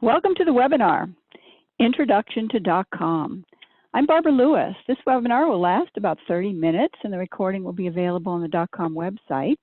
Welcome to the webinar, Introduction to DocCom. I'm Barbara Lewis. This webinar will last about 30 minutes and the recording will be available on the DocCom website.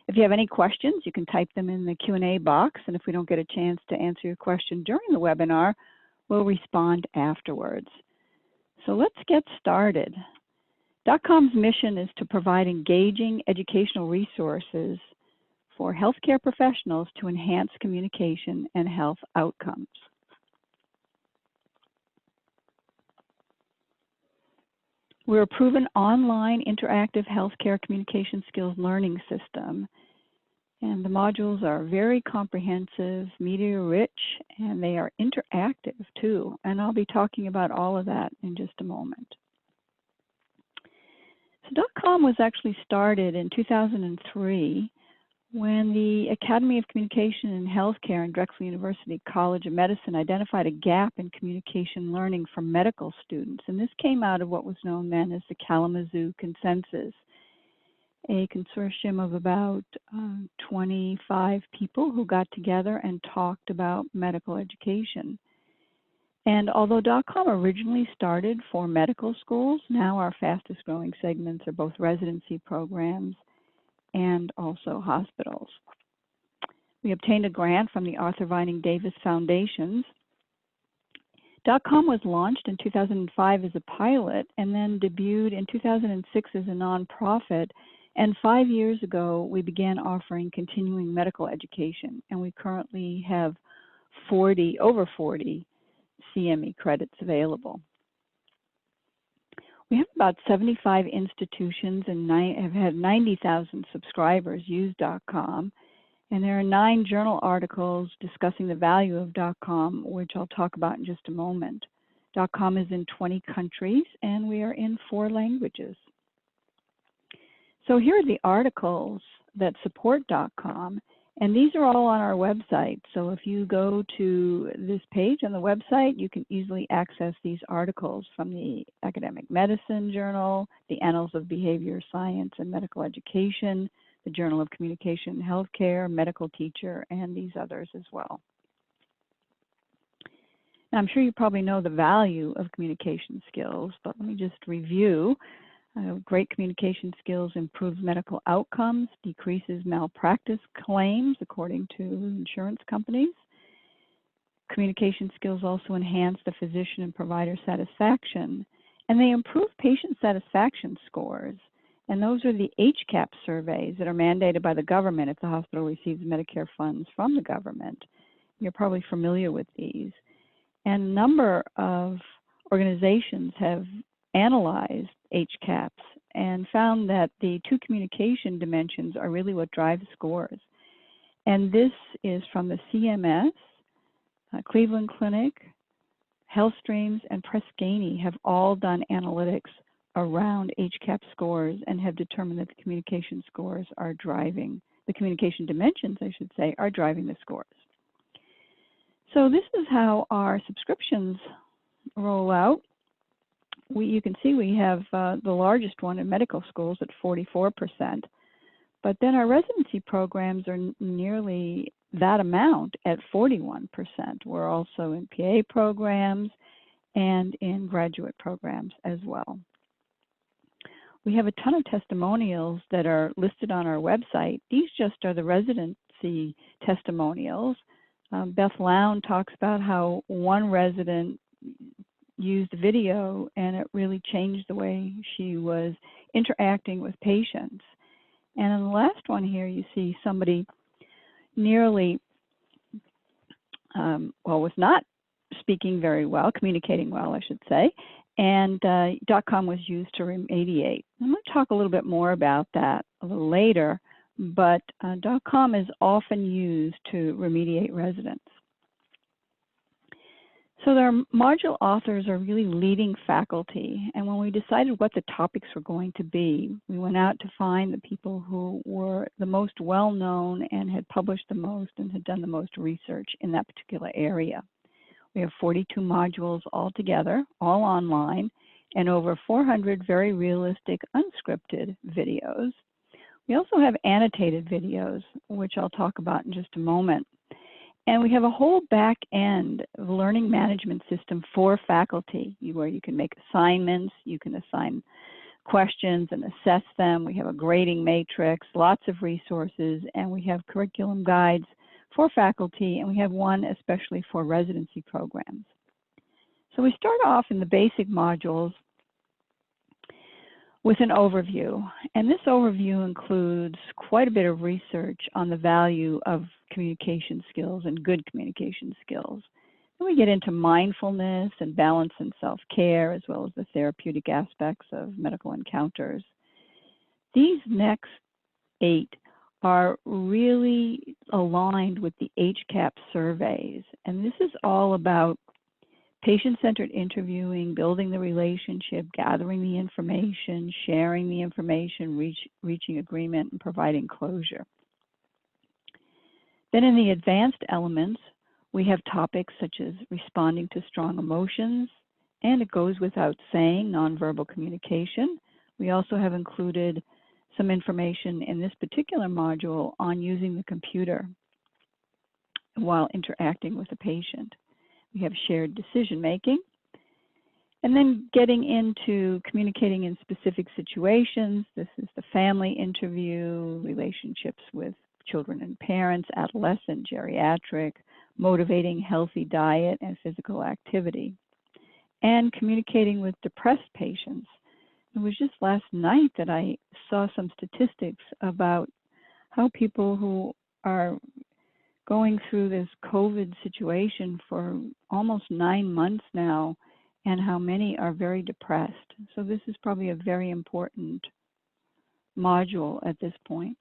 If you have any questions, you can type them in the Q&A box, and if we don't get a chance to answer your question during the webinar, we'll respond afterwards. So let's get started. DocCom's mission is to provide engaging educational resources for healthcare professionals to enhance communication and health outcomes. We're a proven online interactive healthcare communication skills learning system, and the modules are very comprehensive, media rich, and they are interactive too, and I'll be talking about all of that in just a moment. So DocCom was actually started in 2003 when the Academy of Communication and Healthcare and Drexel University College of Medicine identified a gap in communication learning for medical students. And this came out of what was known then as the Kalamazoo Consensus, a consortium of about 25 people who got together and talked about medical education. And although DocCom originally started for medical schools, now our fastest growing segments are both residency programs and also hospitals. We obtained a grant from the Arthur Vining Davis Foundations. DocCom was launched in 2005 as a pilot and then debuted in 2006 as a nonprofit. And 5 years ago, we began offering continuing medical education, and we currently have over 40 CME credits available. We have about 75 institutions and have had 90,000 subscribers use DocCom, and there are 9 journal articles discussing the value of DocCom, which I'll talk about in just a moment. DocCom is in 20 countries, and we are in 4 languages. So here are the articles that support DocCom, and these are all on our website. So if you go to this page on the website, you can easily access these articles from the Academic Medicine Journal, the Annals of Behavior Science and Medical Education, the Journal of Communication and Healthcare, Medical Teacher, and these others as well. Now, I'm sure you probably know the value of communication skills, but let me just review. Great communication skills improves medical outcomes, decreases malpractice claims according to insurance companies. Communication skills also enhance the physician and provider satisfaction, and they improve patient satisfaction scores. And those are the HCAP surveys that are mandated by the government if the hospital receives Medicare funds from the government. You're probably familiar with these. And a number of organizations have analyzed HCAPs and found that the 2 communication dimensions are really what drive scores. And this is from the CMS, Cleveland Clinic, HealthStreams, and Press Ganey have all done analytics around HCAP scores and have determined that the communication scores are driving, the communication dimensions, I should say, are driving the scores. So this is how our subscriptions roll out. You can see we have the largest one in medical schools at 44%, but then our residency programs are nearly that amount at 41%. We're also in PA programs and in graduate programs as well. We have a ton of testimonials that are listed on our website. These just are the residency testimonials. Beth Lown talks about how one resident used video and it really changed the way she was interacting with patients. And in the last one here, you see somebody nearly, was not speaking very well, communicating well, I should say, and DocCom was used to remediate. I'm going to talk a little bit more about that a little later, but DocCom is often used to remediate residents. So their module authors are really leading faculty, and when we decided what the topics were going to be, we went out to find the people who were the most well-known and had published the most and had done the most research in that particular area. We have 42 modules altogether, all online, and over 400 very realistic unscripted videos. We also have annotated videos, which I'll talk about in just a moment. And we have a whole back end learning management system for faculty where you can make assignments, you can assign questions and assess them. We have a grading matrix, lots of resources, and we have curriculum guides for faculty, and we have one especially for residency programs. So we start off in the basic modules with an overview, and this overview includes quite a bit of research on the value of communication skills and good communication skills. Then we get into mindfulness and balance and self-care, as well as the therapeutic aspects of medical encounters. These next 8 are really aligned with the HCAP surveys, and this is all about patient-centered interviewing, building the relationship, gathering the information, sharing the information, reaching agreement, and providing closure. Then in the advanced elements, we have topics such as responding to strong emotions, and it goes without saying, nonverbal communication. We also have included some information in this particular module on using the computer while interacting with the patient. We have shared decision making, and then getting into communicating in specific situations. This is the family interview, relationships with children and parents, adolescent, geriatric, motivating healthy diet and physical activity, and communicating with depressed patients. It was just last night that I saw some statistics about how people who are going through this COVID situation for almost 9 months now, and how many are very depressed. So this is probably a very important module at this point.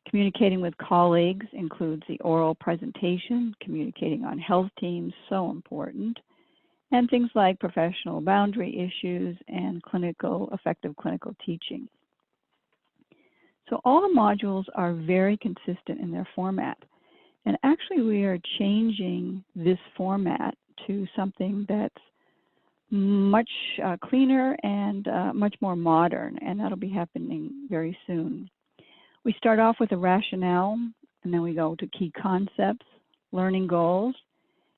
Communicating with colleagues includes the oral presentation, communicating on health teams, so important, and things like professional boundary issues and effective clinical teaching. So all the modules are very consistent in their format. And actually we are changing this format to something that's much cleaner and much more modern, and that'll be happening very soon. We start off with a rationale, and then we go to key concepts, learning goals,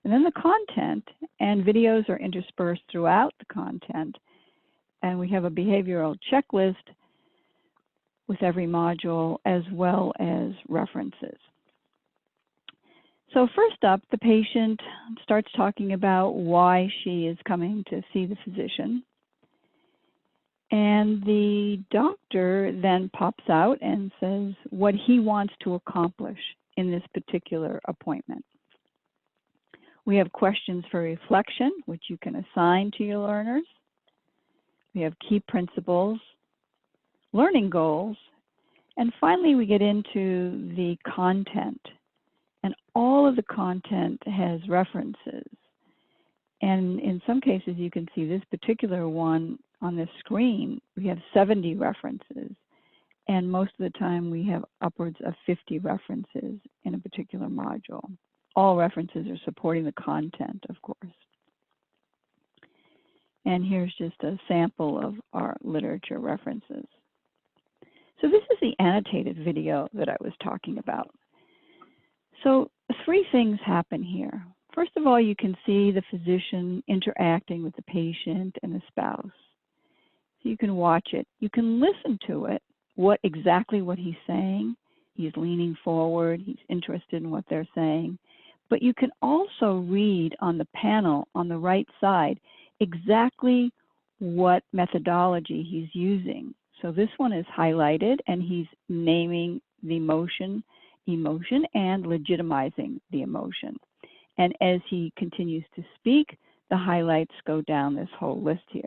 and then the content, and videos are interspersed throughout the content. And we have a behavioral checklist with every module, as well as references. So first up, the patient starts talking about why she is coming to see the physician. And the doctor then pops out and says what he wants to accomplish in this particular appointment. We have questions for reflection, which you can assign to your learners. We have key principles, learning goals, and finally we get into the content. And all of the content has references. And in some cases you can see this particular one on this screen, we have 70 references. And most of the time we have upwards of 50 references in a particular module. All references are supporting the content, of course. And here's just a sample of our literature references. So this is the annotated video that I was talking about. So 3 things happen here. First of all, you can see the physician interacting with the patient and the spouse. So you can watch it. You can listen to it, exactly what he's saying. He's leaning forward. He's interested in what they're saying. But you can also read on the panel on the right side exactly what methodology he's using. So this one is highlighted, and he's naming the emotion and legitimizing the emotion. And as he continues to speak, the highlights go down this whole list here.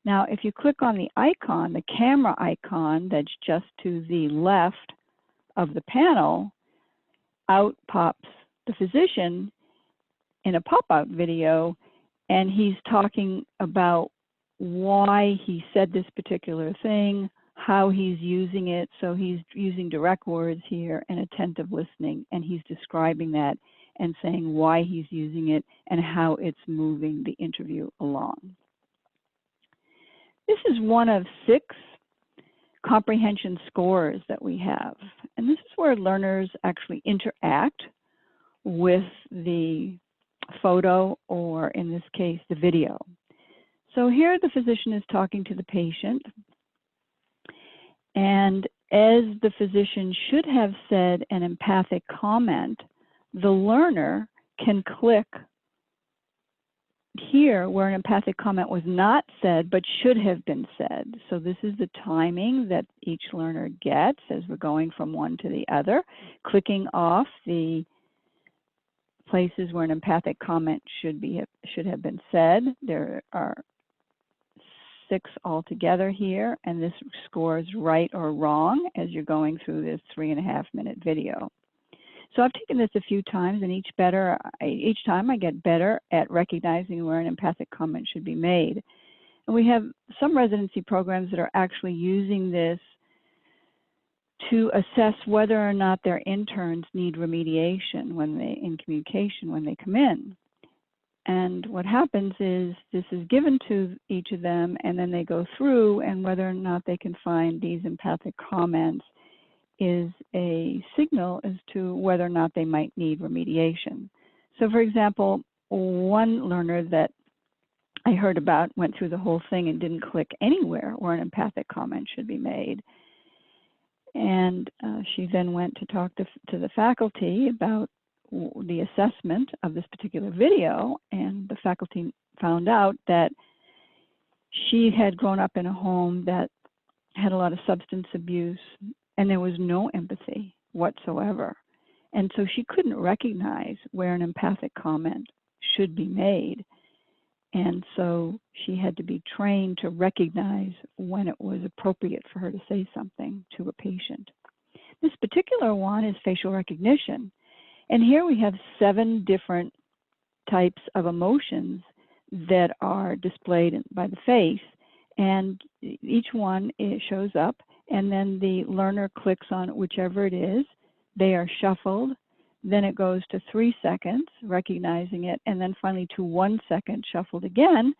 Now, if you click on the icon, the camera icon that's just to the left of the panel, out pops the physician in a pop-out video, and he's talking about why he said this particular thing, how he's using it. So he's using direct words here and attentive listening, and he's describing that and saying why he's using it and how it's moving the interview along. This is one of 6 comprehension scores that we have. And this is where learners actually interact with the photo, or in this case, the video. So here the physician is talking to the patient, and as the physician should have said an empathic comment, the learner can click here where an empathic comment was not said but should have been said. So this is the timing that each learner gets as we're going from one to the other, clicking off the places where an empathic comment should have been said. There are 6 altogether here, and this scores right or wrong as you're going through this 3.5-minute video. So I've taken this a few times, and each time I get better at recognizing where an empathic comment should be made. And we have some residency programs that are actually using this to assess whether or not their interns need remediation in communication when they come in. And what happens is this is given to each of them, and then they go through, and whether or not they can find these empathic comments is a signal as to whether or not they might need remediation. So for example, one learner that I heard about went through the whole thing and didn't click anywhere where an empathic comment should be made. And she then went to talk to the faculty about the assessment of this particular video, and the faculty found out that she had grown up in a home that had a lot of substance abuse, and there was no empathy whatsoever. And so she couldn't recognize where an empathic comment should be made. And so she had to be trained to recognize when it was appropriate for her to say something to a patient. This particular one is facial recognition. And here we have 7 different types of emotions that are displayed by the face. And each one shows up, and then the learner clicks on whichever it is. They are shuffled. Then it goes to 3 seconds, recognizing it, and then finally to 1 second, shuffled again,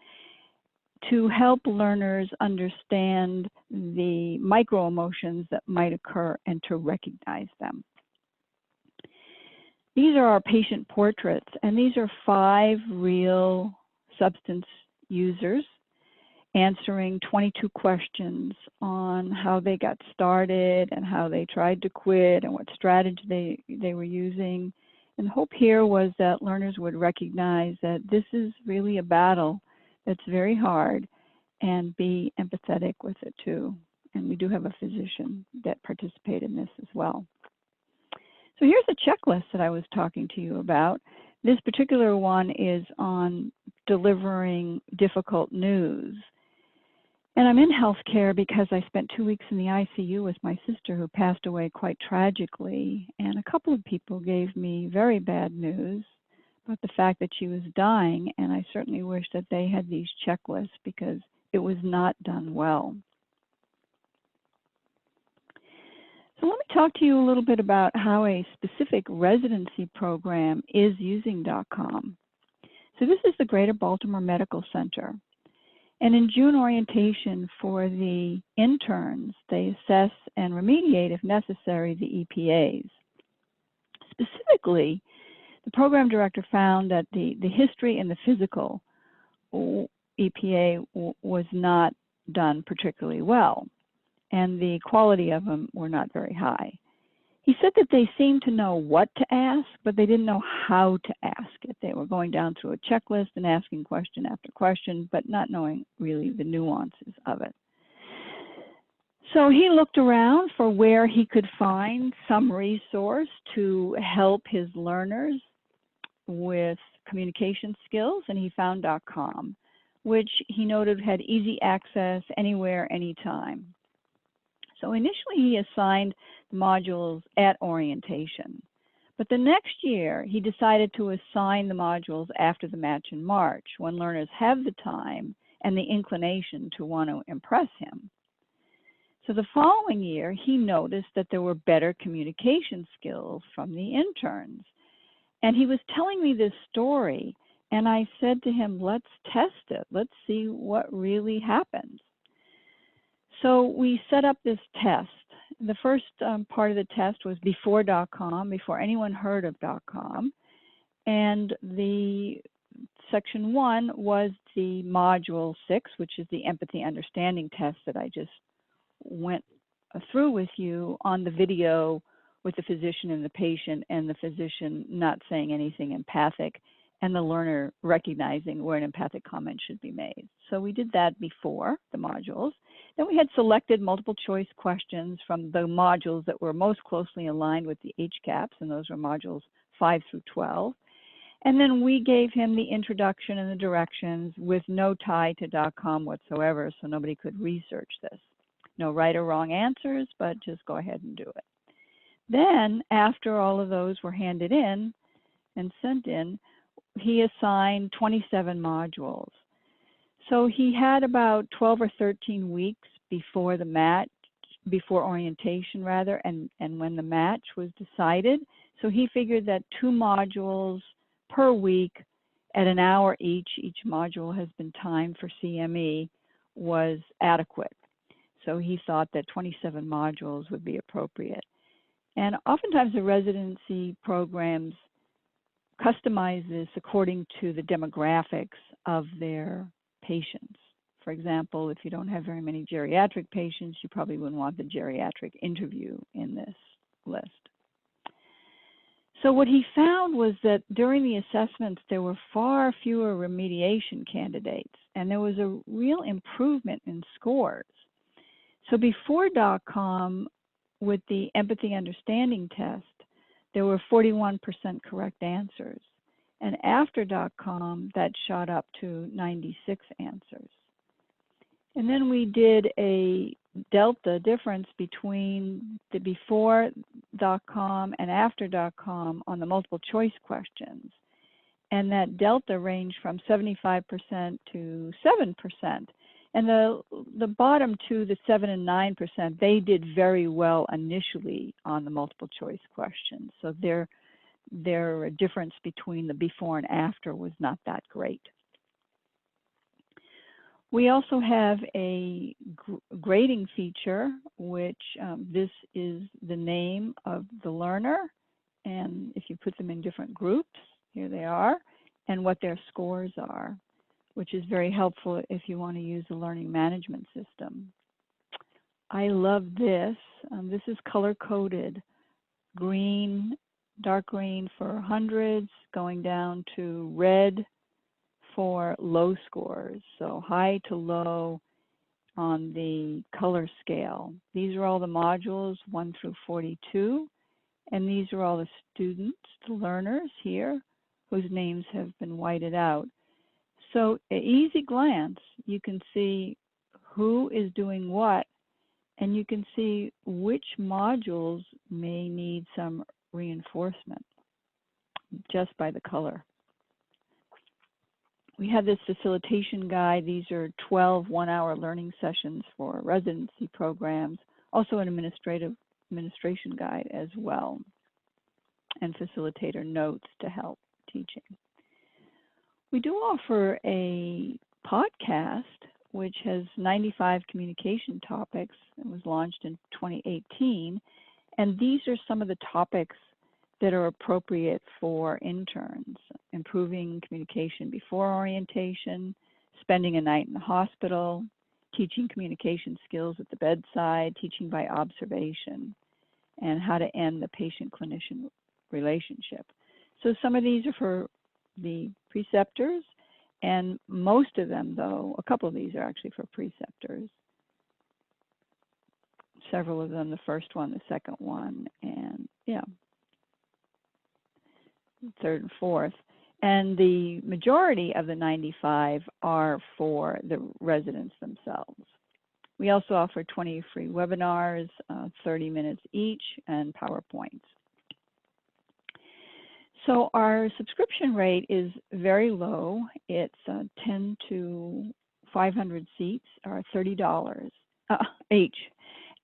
to help learners understand the micro emotions that might occur and to recognize them. These are our patient portraits, and these are 5 real substance users answering 22 questions on how they got started and how they tried to quit and what strategy they were using. And the hope here was that learners would recognize that this is really a battle that's very hard, and be empathetic with it too. And we do have a physician that participated in this as well. So here's a checklist that I was talking to you about. This particular one is on delivering difficult news. And I'm in healthcare because I spent 2 weeks in the ICU with my sister, who passed away quite tragically. And a couple of people gave me very bad news about the fact that she was dying. And I certainly wish that they had these checklists because it was not done well. So let me talk to you a little bit about how a specific residency program is using DocCom. So this is the Greater Baltimore Medical Center. And in June orientation for the interns, they assess and remediate, if necessary, the EPAs. Specifically, the program director found that the history and the physical EPA was not done particularly well, and the quality of them were not very high. He said that they seemed to know what to ask, but they didn't know how to ask it. They were going down through a checklist and asking question after question, but not knowing really the nuances of it. So he looked around for where he could find some resource to help his learners with communication skills, and he found DocCom, which he noted had easy access anywhere, anytime. So initially he assigned the modules at orientation, but the next year he decided to assign the modules after the match in March, when learners have the time and the inclination to want to impress him. So the following year he noticed that there were better communication skills from the interns. And he was telling me this story, and I said to him, let's test it. Let's see what really happens. So we set up this test. The first part of the test was before DocCom, before anyone heard of DocCom. And the section 1 was the module 6, which is the empathy understanding test that I just went through with you on the video with the physician and the patient, and the physician not saying anything empathic, and the learner recognizing where an empathic comment should be made. So we did that before the modules. Then we had selected multiple choice questions from the modules that were most closely aligned with the HCAPs, and those were modules 5 through 12. And then we gave him the introduction and the directions with no tie to DocCom whatsoever, so nobody could research this. No right or wrong answers, but just go ahead and do it. Then, after all of those were handed in and sent in, he assigned 27 modules. So he had about 12 or 13 weeks before the match, before orientation rather, and when the match was decided. So he figured that 2 modules per week at an hour each module has been timed for CME, was adequate. So he thought that 27 modules would be appropriate. And oftentimes the residency programs customize this according to the demographics of their patients. For example, if you don't have very many geriatric patients, you probably wouldn't want the geriatric interview in this list. So what he found was that during the assessments, there were far fewer remediation candidates, and there was a real improvement in scores. So before DocCom, with the empathy understanding test, there were 41% correct answers. And after DocCom, that shot up to 96 answers. And then we did a delta difference between the before DocCom and after DocCom on the multiple choice questions. And that delta ranged from 75% to 7%. And the bottom two, the 7 and 9%, they did very well initially on the multiple choice questions. So their difference between the before and after was not that great. We also have a grading feature, which this is the name of the learner. And if you put them in different groups, here they are, and what their scores are, which is very helpful if you want to use a learning management system. I love this. This is color-coded. Green, dark green for hundreds, going down to red for low scores. So high to low on the color scale. These are all the modules 1 through 42. And these are all the students, the learners here, whose names have been whited out. So at easy glance, you can see who is doing what, and you can see which modules may need some reinforcement just by the color. We have this facilitation guide. These are 12 one-hour learning sessions for residency programs, also an administration guide as well, and facilitator notes to help teaching. We do offer a podcast which has 95 communication topics. It was launched in 2018, and these are some of the topics that are appropriate for interns: improving communication before orientation, spending a night in the hospital, teaching communication skills at the bedside, teaching by observation, and how to end the patient-clinician relationship. So some of these are for the preceptors, and most of them, though, a couple of these are actually for preceptors. Several of them, the first one, the second one, and yeah, third and fourth. And the majority of the 95 are for the residents themselves. We also offer 20 free webinars, 30 minutes each, and PowerPoints. So our subscription rate is very low. It's 10 to 500 seats, or $30 each.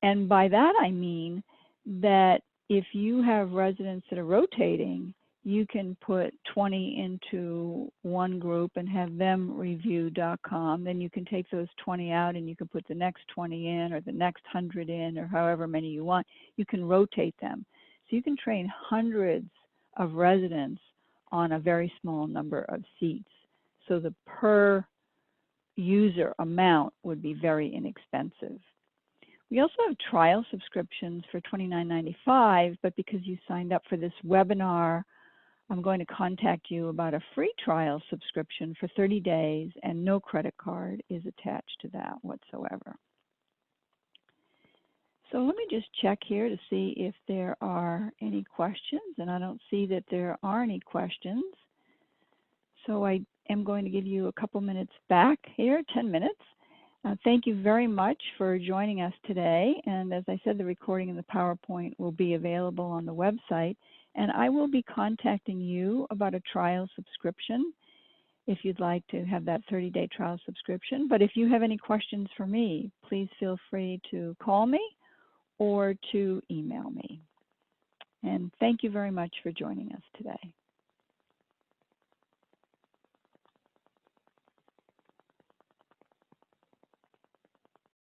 And by that I mean that if you have residents that are rotating, you can put 20 into one group and have them review DocCom. Then you can take those 20 out and you can put the next 20 in, or the next 100 in, or however many you want. You can rotate them. So you can train hundreds of residents on a very small number of seats. So the per user amount would be very inexpensive. We also have trial subscriptions for $29.95, but because you signed up for this webinar, I'm going to contact you about a free trial subscription for 30 days, and no credit card is attached to that whatsoever. So let me just check here to see if there are any questions, and I don't see that there are any questions. So I am going to give you a couple minutes back here, 10 minutes. Thank you very much for joining us today. And as I said, the recording and the PowerPoint will be available on the website. And I will be contacting you about a trial subscription if you'd like to have that 30-day trial subscription. But if you have any questions for me, please feel free to call me or to email me. And thank you very much for joining us today.